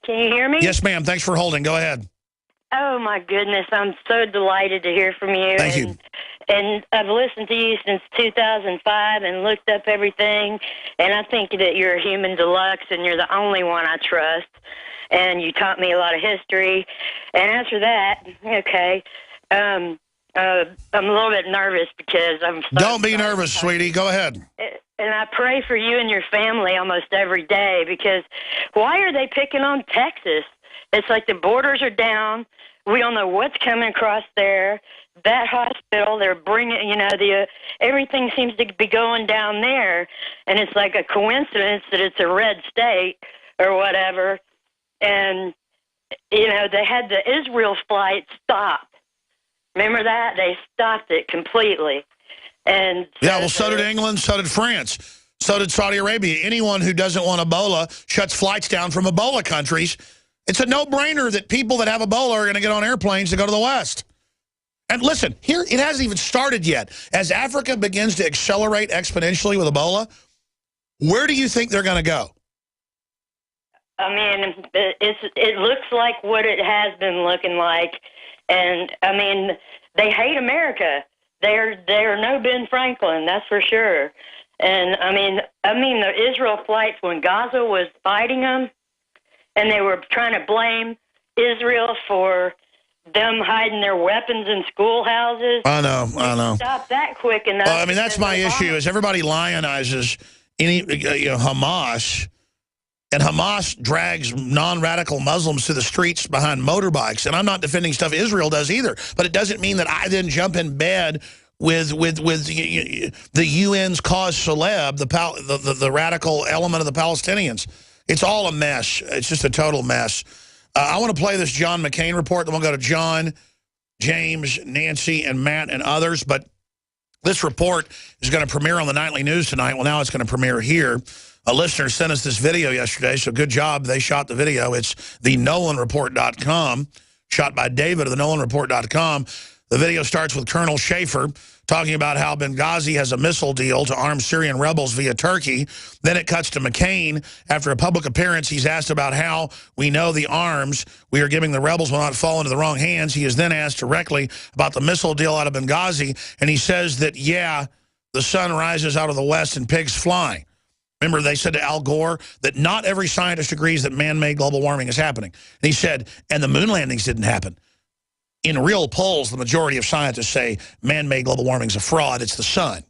Can you hear me? Yes, ma'am. Thanks for holding. Go ahead. Oh, my goodness. I'm so delighted to hear from you. Thank you. And I've listened to you since 2005 and looked up everything, and I think that you're a human deluxe, and you're the only one I trust. And you taught me a lot of history. And after that, okay, I'm a little bit nervous because I'm so Don't be nervous, sweetie. Go ahead. And I pray for you and your family almost every day, because why are they picking on Texas? It's like the borders are down. We don't know what's coming across there. That hospital, they're bringing, everything seems to be going down there. And it's like a coincidence that it's a red state or whatever. And, they had the Israel flight stopped. Remember that? They stopped it completely. And yeah, well, so did England, so did France, so did Saudi Arabia. Anyone who doesn't want Ebola shuts flights down from Ebola countries. It's a no-brainer that people that have Ebola are going to get on airplanes to go to the West. And listen, here, it hasn't even started yet. As Africa begins to accelerate exponentially with Ebola, where do you think they're going to go? I mean, it looks like what it has been looking like. And, I mean, they hate America. They're no Ben Franklin, that's for sure. And, I mean, the Israel flights when Gaza was fighting them, and they were trying to blame Israel for them hiding their weapons in schoolhouses. I know. Stop that quick enough. Well, I mean, that's my issue, is everybody lionizes Hamas, and Hamas drags non-radical Muslims to the streets behind motorbikes. And I'm not defending stuff Israel does either, but it doesn't mean that I then jump in bed with the UN's cause celeb, the radical element of the Palestinians. It's all a mess. It's just a total mess. I want to play this John McCain report. Then we'll go to John, James, Nancy, and Matt, and others. But this report is going to premiere on the Nightly News tonight. Well, now it's going to premiere here. A listener sent us this video yesterday, so good job. They shot the video. It's thenolanreport.com, shot by David of thenolanreport.com. The video starts with Colonel Schaefer talking about how Benghazi has a missile deal to arm Syrian rebels via Turkey. Then it cuts to McCain. After a public appearance, he's asked about how we know the arms we are giving the rebels will not fall into the wrong hands. He is then asked directly about the missile deal out of Benghazi, and he says that, yeah, the sun rises out of the west and pigs fly. Remember, they said to Al Gore that not every scientist agrees that man-made global warming is happening. And he said, and the moon landings didn't happen. In real polls, the majority of scientists say man-made global warming is a fraud. It's the sun.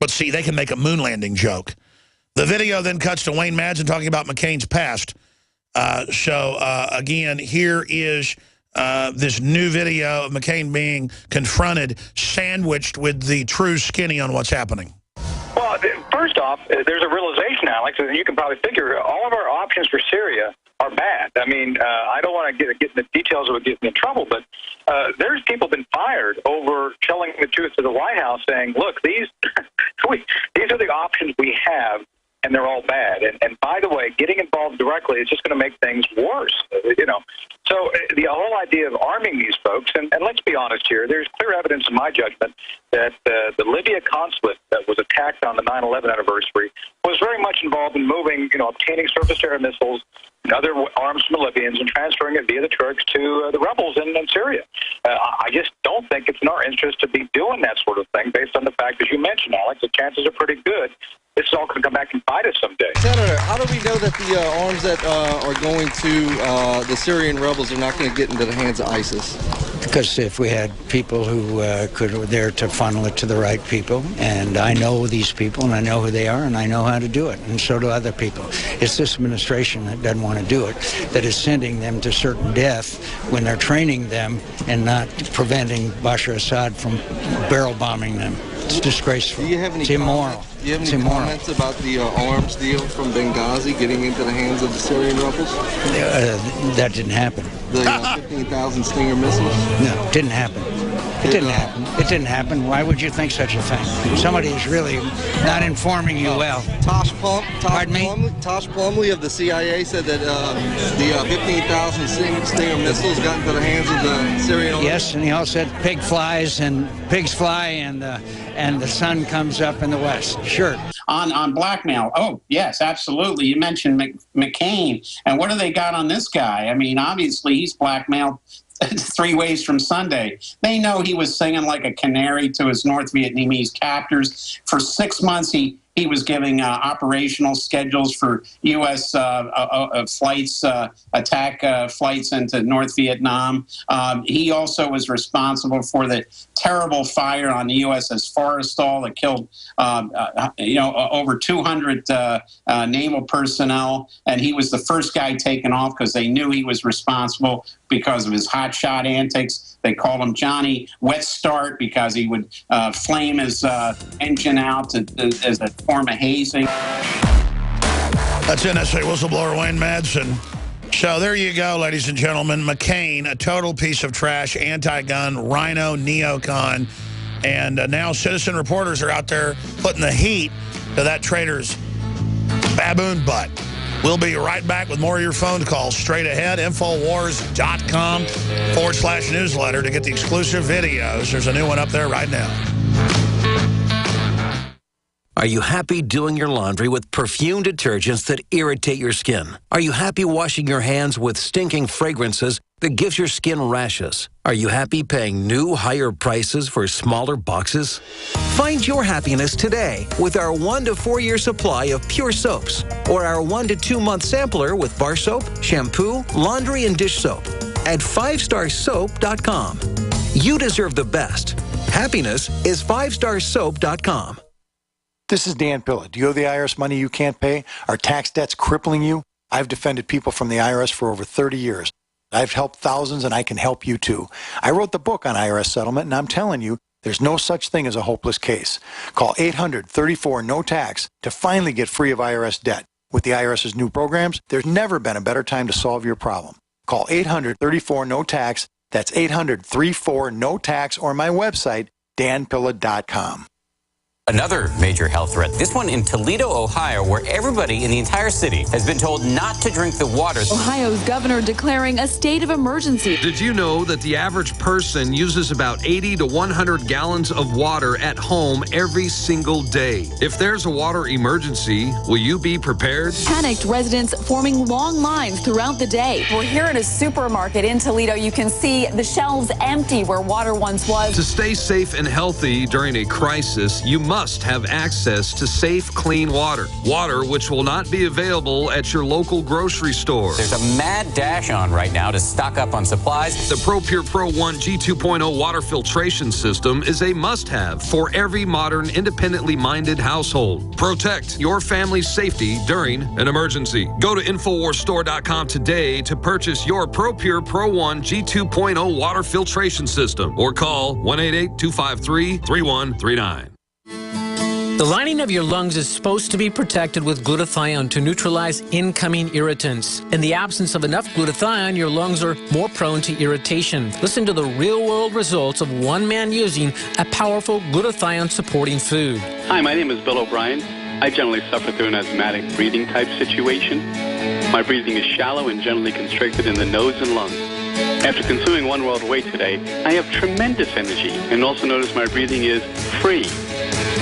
But see, they can make a moon landing joke. The video then cuts to Wayne Madsen talking about McCain's past. Again, here is this new video of McCain being confronted, sandwiched with the true skinny on what's happening. Well, first off, there's a realization, Alex, and you can probably figure all of our options for Syria are bad. I mean, I don't want to get in the details of getting in trouble, but there's people been fired over telling the truth to the White House, saying, look, these are the options we have, and they're all bad. And by the way, getting involved directly is just going to make things worse, So the whole idea of arming these folks, and let's be honest here, there's clear evidence in my judgment that the Libya consulate that was attacked on the 9/11 anniversary was very much involved in moving, obtaining surface-to-air missiles and other arms from the Libyans and transferring it via the Turks to the rebels in Syria. I just don't think it's in our interest to be doing that sort of thing based on the fact, as you mentioned, Alex, the chances are pretty good this is all going to come back and bite us someday. Senator, how do we know that the arms that are going to the Syrian rebels are not going to get into the hands of ISIS? Because if we had people who were there to funnel it to the right people, and I know these people, and I know who they are, and I know how to do it, and so do other people. It's this administration that doesn't want to do it, that is sending them to certain death when they're training them and not preventing Bashar Assad from barrel bombing them. It's disgraceful. Do you have any it's immoral. Do you have any comments about the arms deal from Benghazi getting into the hands of the Syrian rebels? That didn't happen. The 15,000 Stinger missiles? No, it didn't happen. It didn't happen. It didn't happen. Why would you think such a thing? Somebody is really not informing you well. Tosh Plumley of the CIA said that the 15,000 Stinger missiles got into the hands of the Syrian. Yes, and he also said pigs fly and the sun comes up in the west. Sure. on blackmail. Oh, yes, absolutely. You mentioned McCain. And what do they got on this guy? I mean, obviously, he's blackmailed 3 ways from Sunday. They know he was singing like a canary to his North Vietnamese captors. For 6 months, he was giving operational schedules for U.S. Flights, attack flights into North Vietnam. He also was responsible for the terrible fire on the USS Forrestal that killed, over 200 naval personnel. And he was the first guy taken off because they knew he was responsible because of his hotshot antics. They called him Johnny Wet Start because he would flame his engine out as a form of hazing. That's NSA whistleblower Wayne Madsen. So there you go, ladies and gentlemen. McCain, a total piece of trash, anti-gun, rhino, neocon. And now citizen reporters are out there putting the heat to that traitor's baboon butt. We'll be right back with more of your phone calls straight ahead. Infowars.com/newsletter to get the exclusive videos. There's a new one up there right now. Are you happy doing your laundry with perfume detergents that irritate your skin? Are you happy washing your hands with stinking fragrances that gives your skin rashes? Are you happy paying new, higher prices for smaller boxes? Find your happiness today with our 1 to 4 year supply of pure soaps or our 1 to 2 month sampler with bar soap, shampoo, laundry, and dish soap at 5starsoap.com. You deserve the best. Happiness is 5starsoap.com. This is Dan Pilla. Do you owe the IRS money you can't pay? Are tax debts crippling you? I've defended people from the IRS for over 30 years. I've helped thousands, and I can help you too. I wrote the book on IRS settlement, and I'm telling you, there's no such thing as a hopeless case. Call 800-34-NO-TAX to finally get free of IRS debt. With the IRS's new programs, there's never been a better time to solve your problem. Call 800-34-NO-TAX. That's 800-34-NO-TAX, or my website, danpilla.com. Another major health threat, this one in Toledo, Ohio, where everybody in the entire city has been told not to drink the water. Ohio's governor declaring a state of emergency. Did you know that the average person uses about 80 to 100 gallons of water at home every single day? If there's a water emergency, will you be prepared? Panicked residents forming long lines throughout the day. We're here at a supermarket in Toledo. You can see the shelves empty where water once was. To stay safe and healthy during a crisis, you must have access to safe, clean water. Water which will not be available at your local grocery store. There's a mad dash on right now to stock up on supplies. The ProPure Pro 1 G2.0 water filtration system is a must-have for every modern, independently minded household. Protect your family's safety during an emergency. Go to InfoWarsStore.com today to purchase your ProPure Pro 1 G2.0 water filtration system or call 1-888-253-3139. The lining of your lungs is supposed to be protected with glutathione to neutralize incoming irritants. In the absence of enough glutathione, your lungs are more prone to irritation. Listen to the real-world results of one man using a powerful glutathione-supporting food. Hi, my name is Bill O'Brien. I generally suffer through an asthmatic breathing type situation. My breathing is shallow and generally constricted in the nose and lungs. After consuming One World Way today, I have tremendous energy and also notice my breathing is free.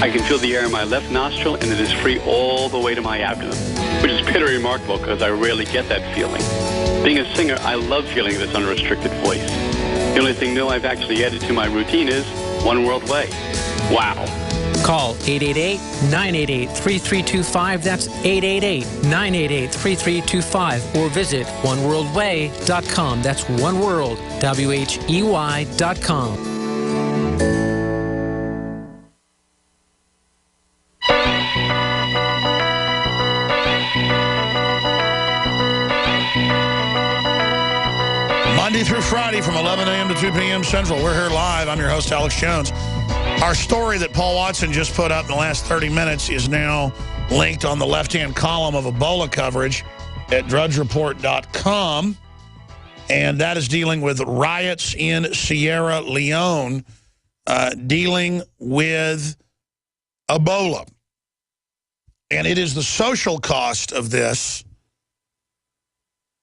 I can feel the air in my left nostril and it is free all the way to my abdomen, which is pretty remarkable because I rarely get that feeling. Being a singer, I love feeling this unrestricted voice. The only thing new I've actually added to my routine is One World Way. Wow. Call 888-988-3325. That's 888-988-3325. Or visit oneworldway.com. That's oneworld, WHEY.com. Monday through Friday from 11 a.m. to 2 p.m. Central. We're here live. I'm your host, Alex Jones. Our story that Paul Watson just put up in the last 30 minutes is now linked on the left-hand column of Ebola coverage at drudgereport.com. And that is dealing with riots in Sierra Leone, dealing with Ebola. And it is the social cost of this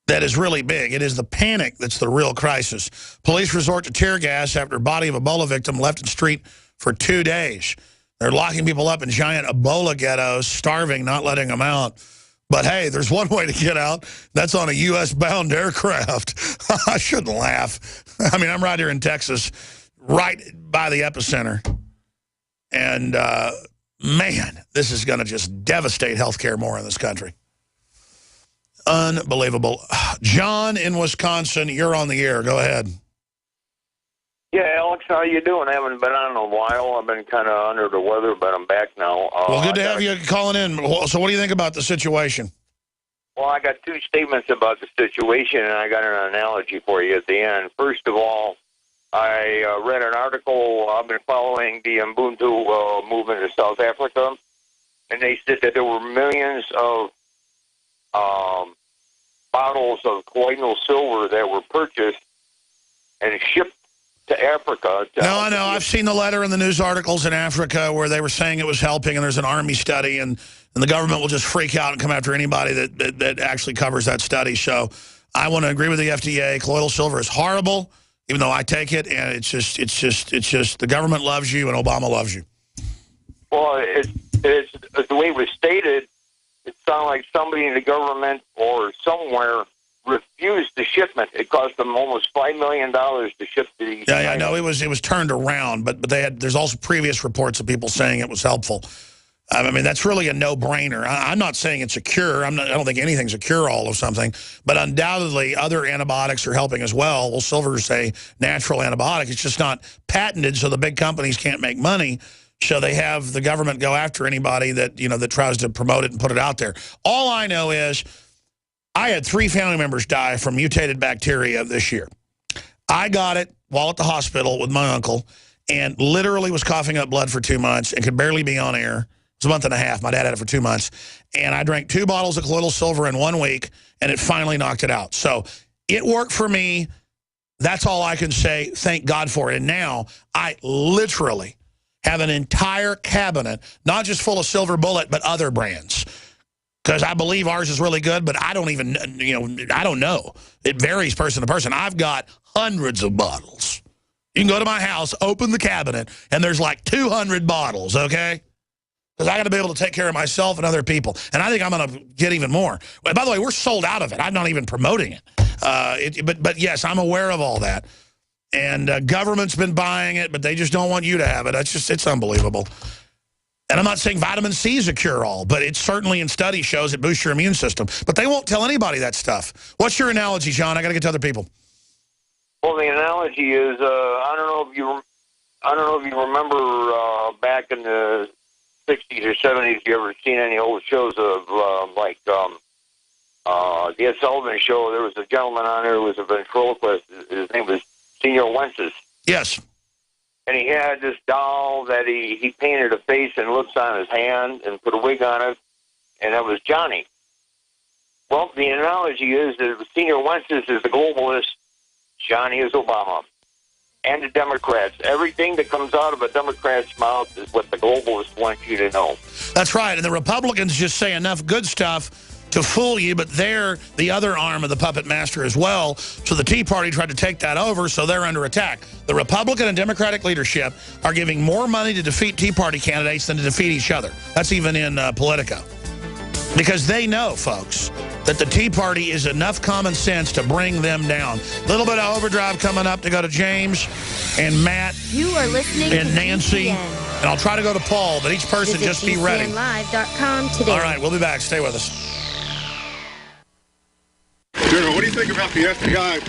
that is really big. It is the panic that's the real crisis. Police resort to tear gas after body of Ebola victim left in street for 2 days. They're locking people up in giant Ebola ghettos, starving, not letting them out. But, hey, there's one way to get out. That's on a U.S.-bound aircraft. I shouldn't laugh. I mean, I'm right here in Texas, right by the epicenter. And, man, this is going to just devastate healthcare more in this country. Unbelievable. John in Wisconsin, you're on the air. Go ahead. Yeah, Alex, how you doing? I haven't been on in a while. I've been kind of under the weather, but I'm back now. Well, good to have you calling in. So what do you think about the situation? Well, I got two statements about the situation, and I got an analogy for you at the end. First of all, I read an article. I've been following the Ubuntu movement in South Africa, and they said that there were millions of bottles of colloidal silver that were purchased and shipped to Africa. No, I know. I've seen the letter in the news articles in Africa where they were saying it was helping, and there's an army study, and the government will just freak out and come after anybody that actually covers that study. So I want to agree with the FDA. Colloidal silver is horrible, even though I take it, and it's just the government loves you and Obama loves you. Well, it's the way it was stated. It sounded like somebody in the government or somewhere refused the shipment. It cost them almost $5 million to ship the. Yeah, no, it was turned around, but there's also previous reports of people saying it was helpful. I mean, that's really a no-brainer. I'm not saying it's a cure. I don't think anything's a cure-all of something, but undoubtedly other antibiotics are helping as well. Well, silver is a natural antibiotic. It's just not patented, so the big companies can't make money. So they have the government go after anybody that that tries to promote it and put it out there. All I know is I had 3 family members die from mutated bacteria this year. I got it while at the hospital with my uncle and literally was coughing up blood for 2 months and could barely be on air. It was a month and a half. My dad had it for 2 months. And I drank 2 bottles of colloidal silver in 1 week, and it finally knocked it out. So it worked for me. That's all I can say. Thank God for it. And now I literally have an entire cabinet, not just full of Silver Bullet, but other brands. Because I believe ours is really good, but I don't even, I don't know. It varies person to person. I've got hundreds of bottles. You can go to my house, open the cabinet, and there's like 200 bottles, okay? Because I got to be able to take care of myself and other people. And I think I'm going to get even more. By the way, we're sold out of it. I'm not even promoting it. But yes, I'm aware of all that. And government's been buying it, but they just don't want you to have it. It's unbelievable. And I'm not saying vitamin C is a cure-all, but it certainly in study shows it boosts your immune system. But they won't tell anybody that stuff. What's your analogy, John? I got to get to other people. Well, the analogy is I don't know if you remember back in the 60s or 70s. You ever seen any old shows of the Ed Sullivan Show? There was a gentleman on there who was a ventriloquist. His name was Senior Wences. Yes. And he had this doll that he painted a face and lips on his hand and put a wig on it, and that was Johnny. Well, the analogy is that Senior Wences is the globalist, Johnny is Obama, and the Democrats. Everything that comes out of a Democrat's mouth is what the globalists want you to know. That's right, and the Republicans just say enough good stuff to fool you, but they're the other arm of the puppet master as well. So the Tea Party tried to take that over, so they're under attack. The Republican and Democratic leadership are giving more money to defeat Tea Party candidates than to defeat each other. That's even in Politico. Because they know, folks, that the Tea Party is enough common sense to bring them down. A little bit of overdrive coming up to go to James and Matt you are listening and to Nancy. GCN. And I'll try to go to Paul, but each person just be ready. GCNlive.com today. All right, we'll be back. Stay with us. General, what do you think about the FBI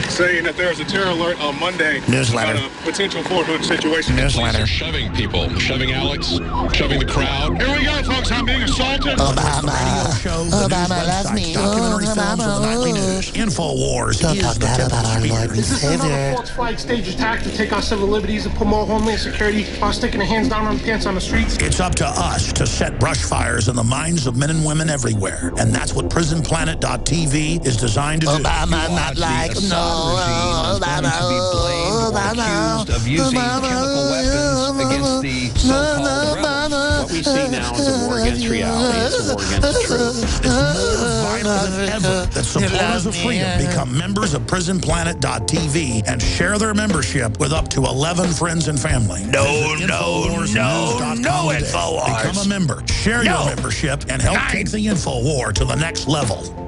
saying that there's a terror alert on Monday Newsletter. on a potential Fort Hood situation? Newsletter. Shoving people, shoving Alex, shoving the crowd. Here we go, folks. I'm being assaulted. Obama loves me. Documentary films of the nightly news. InfoWars. Don't talk bad about our Lord and Savior. Is this another false flag stage attack to take our civil liberties and put more homeland security while sticking their hands down on the pants on the streets? It's up to us to set brush fires in the minds of men and women everywhere. And that's what PrisonPlanet.tv is designed to do. Obama not like, no, Obama, accused of using chemical weapons against the so-called rebels. What we see now is a war against reality. It's a war against the truth. It's more violent than ever that supporters of freedom freedom. Become members of PrisonPlanet.tv and share their membership with up to 11 friends and family. No, InfoWars. Become a member, share your membership, and help take the InfoWar to the next level.